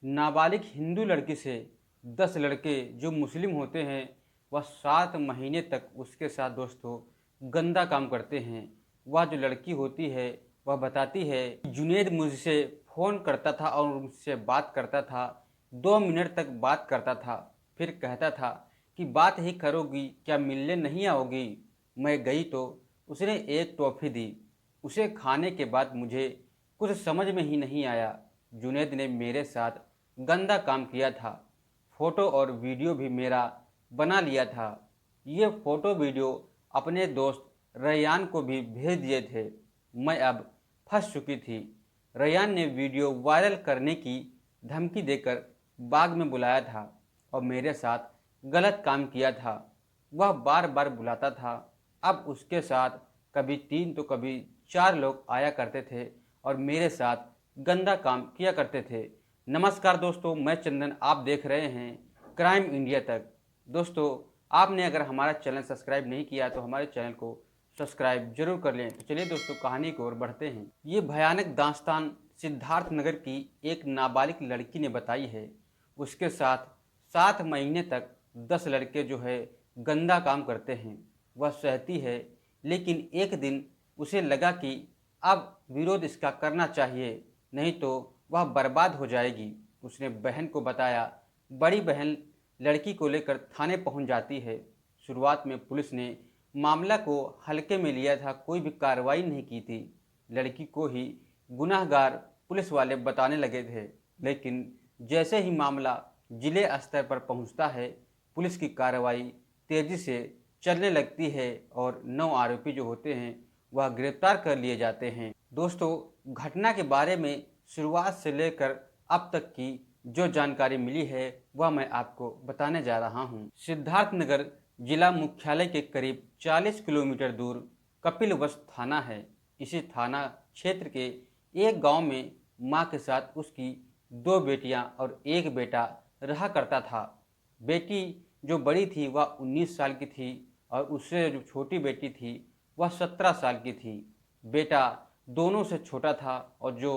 नाबालिग हिंदू लड़की से 10 लड़के जो मुस्लिम होते हैं वह 7 महीने तक उसके साथ दोस्तों गंदा काम करते हैं। वह जो लड़की होती है वह बताती है जुनैद मुझसे फ़ोन करता था और मुझसे बात करता था, 2 मिनट तक बात करता था, फिर कहता था कि बात ही करोगी क्या, मिलने नहीं आओगी। मैं गई तो उसने एक टॉफ़ी दी। उसे खाने के बाद मुझे कुछ समझ में ही नहीं आया। जुनैद ने मेरे साथ गंदा काम किया था। फ़ोटो और वीडियो भी मेरा बना लिया था। ये फ़ोटो वीडियो अपने दोस्त रैयान को भी भेज दिए थे। मैं अब फंस चुकी थी। रैयान ने वीडियो वायरल करने की धमकी देकर बाग में बुलाया था और मेरे साथ गलत काम किया था। वह बार बार बुलाता था। अब उसके साथ कभी 3 तो कभी 4 लोग आया करते थे और मेरे साथ गंदा काम किया करते थे। नमस्कार दोस्तों, मैं चंदन, आप देख रहे हैं क्राइम इंडिया तक। दोस्तों, आपने अगर हमारा चैनल सब्सक्राइब नहीं किया तो हमारे चैनल को सब्सक्राइब जरूर कर लें। तो चलिए दोस्तों, कहानी की ओर बढ़ते हैं। ये भयानक दास्तान सिद्धार्थ नगर की एक नाबालिग लड़की ने बताई है। उसके साथ 7 महीने तक 10 लड़के जो है गंदा काम करते हैं। वह सहती है, लेकिन एक दिन उसे लगा कि अब विरोध इसका करना चाहिए, नहीं तो वह बर्बाद हो जाएगी। उसने बहन को बताया। बड़ी बहन लड़की को लेकर थाने पहुंच जाती है। शुरुआत में पुलिस ने मामला को हल्के में लिया था, कोई भी कार्रवाई नहीं की थी। लड़की को ही गुनाहगार पुलिस वाले बताने लगे थे। लेकिन जैसे ही मामला जिले स्तर पर पहुंचता है, पुलिस की कार्रवाई तेजी से चलने लगती है और 9 आरोपी जो होते हैं वह गिरफ्तार कर लिए जाते हैं। दोस्तों, घटना के बारे में शुरुआत से लेकर अब तक की जो जानकारी मिली है वह मैं आपको बताने जा रहा हूं। सिद्धार्थनगर जिला मुख्यालय के करीब 40 किलोमीटर दूर कपिलवस्तु थाना है। इसी थाना क्षेत्र के एक गांव में मां के साथ उसकी 2 बेटियां और एक बेटा रहा करता था। बेटी जो बड़ी थी वह 19 साल की थी और उससे जो छोटी बेटी थी वह 17 साल की थी। बेटा दोनों से छोटा था और जो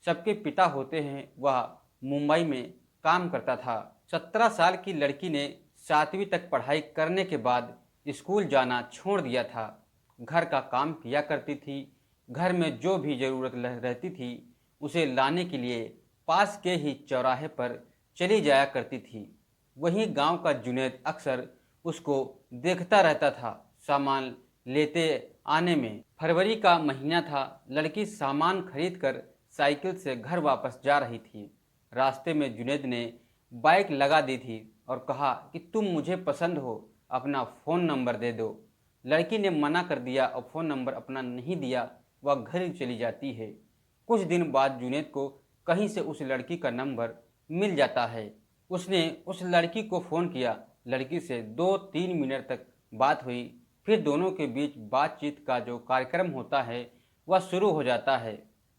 सबके पिता होते हैं वह मुंबई में काम करता था। 17 साल की लड़की ने 7वीं तक पढ़ाई करने के बाद स्कूल जाना छोड़ दिया था। घर का काम किया करती थी। घर में जो भी ज़रूरत रहती थी उसे लाने के लिए पास के ही चौराहे पर चली जाया करती थी। वहीं गांव का जुनैद अक्सर उसको देखता रहता था सामान लेते आने में। फरवरी का महीना था। लड़की सामान खरीद कर साइकिल से घर वापस जा रही थी। रास्ते में जुनैद ने बाइक लगा दी थी और कहा कि तुम मुझे पसंद हो, अपना फ़ोन नंबर दे दो। लड़की ने मना कर दिया और फ़ोन नंबर अपना नहीं दिया। वह घर चली जाती है। कुछ दिन बाद जुनैद को कहीं से उस लड़की का नंबर मिल जाता है। उसने उस लड़की को फ़ोन किया। लड़की से 2-3 मिनट तक बात हुई। फिर दोनों के बीच बातचीत का जो कार्यक्रम होता है वह शुरू हो जाता है।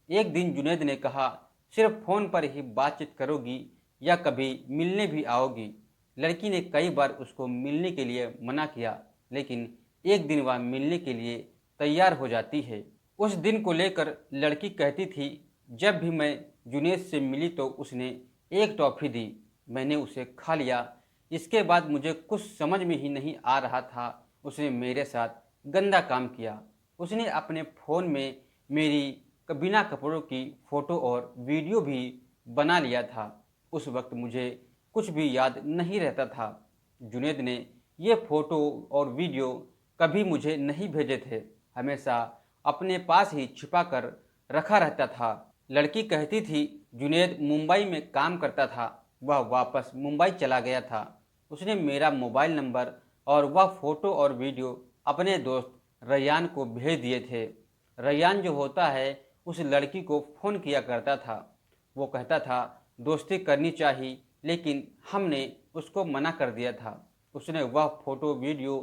एक दिन जुनैद ने कहा, सिर्फ फ़ोन पर ही बातचीत करोगी या कभी मिलने भी आओगी। लड़की ने कई बार उसको मिलने के लिए मना किया, लेकिन एक दिन वह मिलने के लिए तैयार हो जाती है। उस दिन को लेकर लड़की कहती थी, जब भी मैं जुनैद से मिली तो उसने एक टॉफ़ी दी, मैंने उसे खा लिया। इसके बाद मुझे कुछ समझ में ही नहीं आ रहा था। उसने मेरे साथ गंदा काम किया। उसने अपने फ़ोन में मेरी बिना कपड़ों की फ़ोटो और वीडियो भी बना लिया था। उस वक्त मुझे कुछ भी याद नहीं रहता था। जुनैद ने ये फ़ोटो और वीडियो कभी मुझे नहीं भेजे थे, हमेशा अपने पास ही छिपा कर रखा रहता था। लड़की कहती थी जुनैद मुंबई में काम करता था, वह वापस मुंबई चला गया था। उसने मेरा मोबाइल नंबर और वह फ़ोटो और वीडियो अपने दोस्त रैयान को भेज दिए थे। रैयान जो होता है उस लड़की को फ़ोन किया करता था। वो कहता था दोस्ती करनी चाहिए, लेकिन हमने उसको मना कर दिया था। उसने वह फ़ोटो वीडियो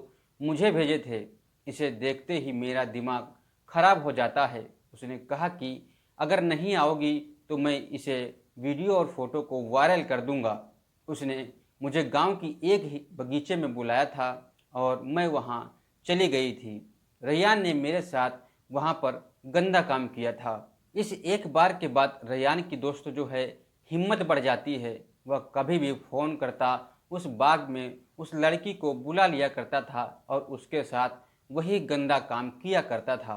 मुझे भेजे थे। इसे देखते ही मेरा दिमाग खराब हो जाता है। उसने कहा कि अगर नहीं आओगी तो मैं इसे वीडियो और फ़ोटो को वायरल कर दूंगा। उसने मुझे गांव की एक ही बगीचे में बुलाया था और मैं वहां चली गई थी। रैयान ने मेरे साथ वहां पर गंदा काम किया था। इस एक बार के बाद रैयान की दोस्त जो है हिम्मत बढ़ जाती है। वह कभी भी फ़ोन करता उस बाग में उस लड़की को बुला लिया करता था और उसके साथ वही गंदा काम किया करता था।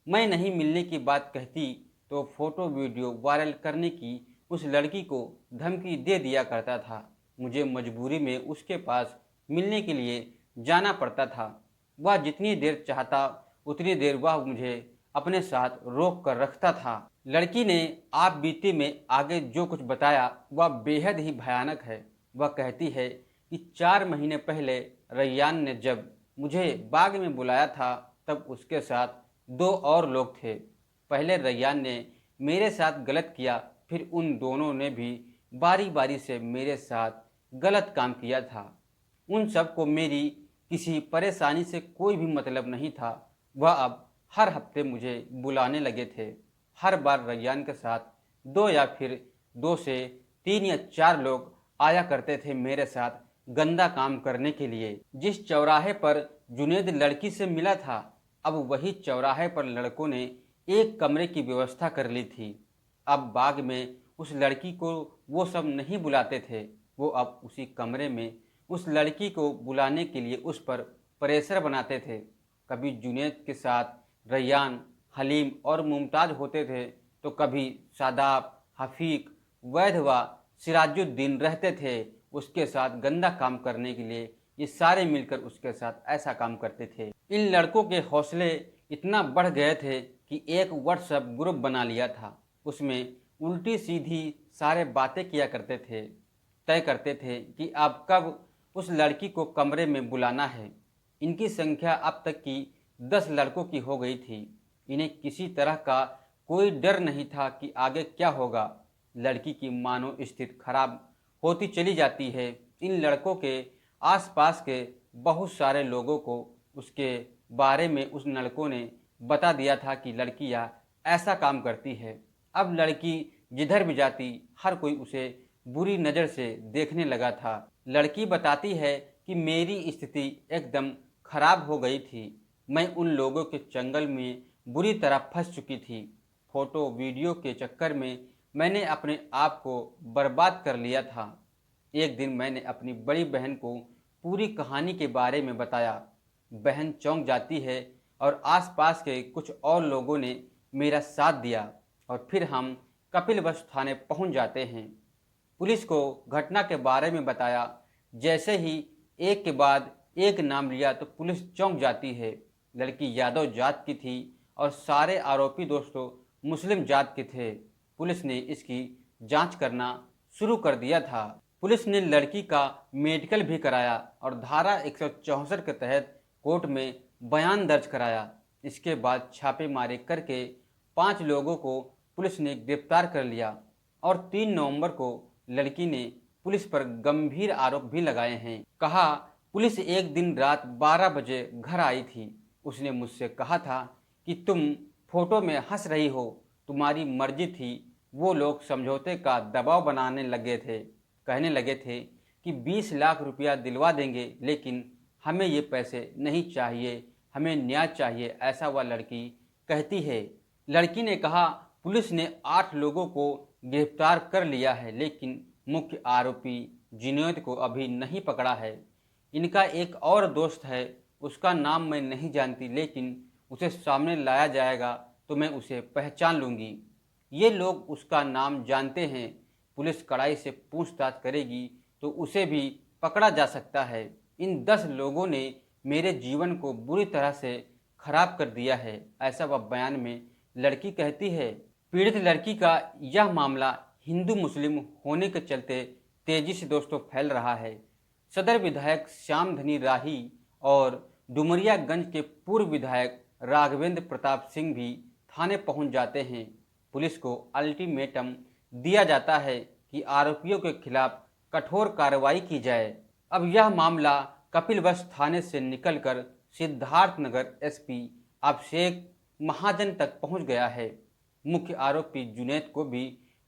मैं नहीं मिलने की बात कहती तो फोटो वीडियो वायरल करने की उस लड़की को धमकी दे दिया करता था। मुझे मजबूरी में उसके पास मिलने के लिए जाना पड़ता था। वह जितनी देर चाहता उतनी देर वह मुझे अपने साथ रोक कर रखता था। लड़की ने आप बीते में आगे जो कुछ बताया वह बेहद ही भयानक है। वह कहती है कि 4 महीने पहले रैयान ने जब मुझे बाग में बुलाया था तब उसके साथ 2 और लोग थे। पहले रैयान ने मेरे साथ गलत किया, फिर उन दोनों ने भी बारी बारी से मेरे साथ गलत काम किया था। उन सबको मेरी किसी परेशानी से कोई भी मतलब नहीं था। वह अब हर हफ्ते मुझे बुलाने लगे थे। हर बार रैयान के साथ 2 या फिर 2 से 3 या 4 लोग आया करते थे मेरे साथ गंदा काम करने के लिए। जिस चौराहे पर जुनेद लड़की से मिला था, अब वही चौराहे पर लड़कों ने एक कमरे की व्यवस्था कर ली थी। अब बाग में उस लड़की को वो सब नहीं बुलाते थे। वो अब उसी कमरे में उस लड़की को बुलाने के लिए उस पर प्रेशर बनाते थे। कभी जुनेद के साथ रैयान, हलीम और मुमताज़ होते थे तो कभी शादाब, हफीक, वैध व सिराजुद्दीन रहते थे उसके साथ गंदा काम करने के लिए। ये सारे मिलकर उसके साथ ऐसा काम करते थे। इन लड़कों के हौसले इतना बढ़ गए थे कि एक व्हाट्सएप ग्रुप बना लिया था। उसमें उल्टी सीधी सारे बातें किया करते थे, तय करते थे कि अब कब उस लड़की को कमरे में बुलाना है। इनकी संख्या अब तक की 10 लड़कों की हो गई थी। इन्हें किसी तरह का कोई डर नहीं था कि आगे क्या होगा। लड़की की मानो स्थिति खराब होती चली जाती है। इन लड़कों के आसपास के बहुत सारे लोगों को उसके बारे में उस लड़कों ने बता दिया था कि लड़कियां ऐसा काम करती है। अब लड़की जिधर भी जाती हर कोई उसे बुरी नज़र से देखने लगा था। लड़की बताती है कि मेरी स्थिति एकदम खराब हो गई थी। मैं उन लोगों के चंगल में बुरी तरह फंस चुकी थी। फोटो वीडियो के चक्कर में मैंने अपने आप को बर्बाद कर लिया था। एक दिन मैंने अपनी बड़ी बहन को पूरी कहानी के बारे में बताया। बहन चौंक जाती है और आसपास के कुछ और लोगों ने मेरा साथ दिया और फिर हम कपिलवस्तु थाने पहुंच जाते हैं। पुलिस को घटना के बारे में बताया। जैसे ही एक के बाद एक नाम लिया तो पुलिस चौंक जाती है। लड़की यादव जात की थी और सारे आरोपी दोस्तों मुस्लिम जात के थे। पुलिस ने इसकी जांच करना शुरू कर दिया था। पुलिस ने लड़की का मेडिकल भी कराया और धारा 164 के तहत कोर्ट में बयान दर्ज कराया। इसके बाद छापेमारी करके 5 लोगों को पुलिस ने गिरफ्तार कर लिया और 3 नवंबर को लड़की ने पुलिस पर गंभीर आरोप भी लगाए हैं। कहा, पुलिस एक दिन रात 12 बजे घर आई थी। उसने मुझसे कहा था कि तुम फोटो में हंस रही हो, तुम्हारी मर्जी थी। वो लोग समझौते का दबाव बनाने लगे थे। कहने लगे थे कि 20 लाख रुपया दिलवा देंगे, लेकिन हमें ये पैसे नहीं चाहिए, हमें न्याय चाहिए, ऐसा वह लड़की कहती है। लड़की ने कहा, पुलिस ने 8 लोगों को गिरफ्तार कर लिया है, लेकिन मुख्य आरोपी जुनैद को अभी नहीं पकड़ा है। इनका एक और दोस्त है, उसका नाम मैं नहीं जानती, लेकिन उसे सामने लाया जाएगा तो मैं उसे पहचान लूँगी। ये लोग उसका नाम जानते हैं। पुलिस कड़ाई से पूछताछ करेगी तो उसे भी पकड़ा जा सकता है। इन 10 लोगों ने मेरे जीवन को बुरी तरह से खराब कर दिया है, ऐसा वह बयान में लड़की कहती है। पीड़ित लड़की का यह मामला हिंदू मुस्लिम होने के चलते तेजी से दोस्तों फैल रहा है। सदर विधायक श्यामधनी राही और डुमरियागंज के पूर्व विधायक राघवेंद्र प्रताप सिंह भी थाने पहुंच जाते हैं। पुलिस को अल्टीमेटम दिया जाता है कि आरोपियों के खिलाफ कठोर कार्रवाई की जाए। अब यह मामला कपिलवस्तु थाने से निकलकर सिद्धार्थनगर एसपी अभिषेक महाजन तक पहुंच गया है। मुख्य आरोपी जुनैद को भी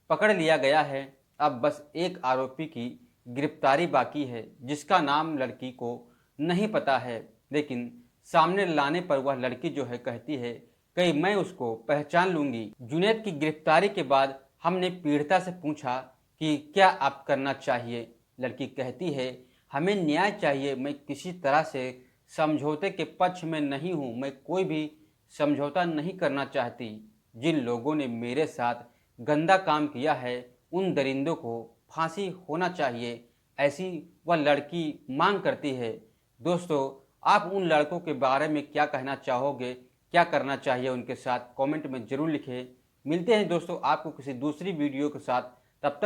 पकड़ लिया गया है। अब बस एक आरोपी की गिरफ्तारी बाकी है, जिसका नाम लड़की को नहीं पता है, लेकिन सामने लाने पर वह लड़की जो है कहती है कि मैं उसको पहचान लूंगी। जुनैद की गिरफ्तारी के बाद हमने पीड़िता से पूछा कि क्या आप करना चाहिए। लड़की कहती है, हमें न्याय चाहिए, मैं किसी तरह से समझौते के पक्ष में नहीं हूँ, मैं कोई भी समझौता नहीं करना चाहती। जिन लोगों ने मेरे साथ गंदा काम किया है उन दरिंदों को फांसी होना चाहिए, ऐसी वह लड़की मांग करती है। दोस्तों, आप उन लड़कों के बारे में क्या कहना चाहोगे, क्या करना चाहिए उनके साथ, कमेंट में ज़रूर लिखें। मिलते हैं दोस्तों आपको किसी दूसरी वीडियो के साथ, तब तक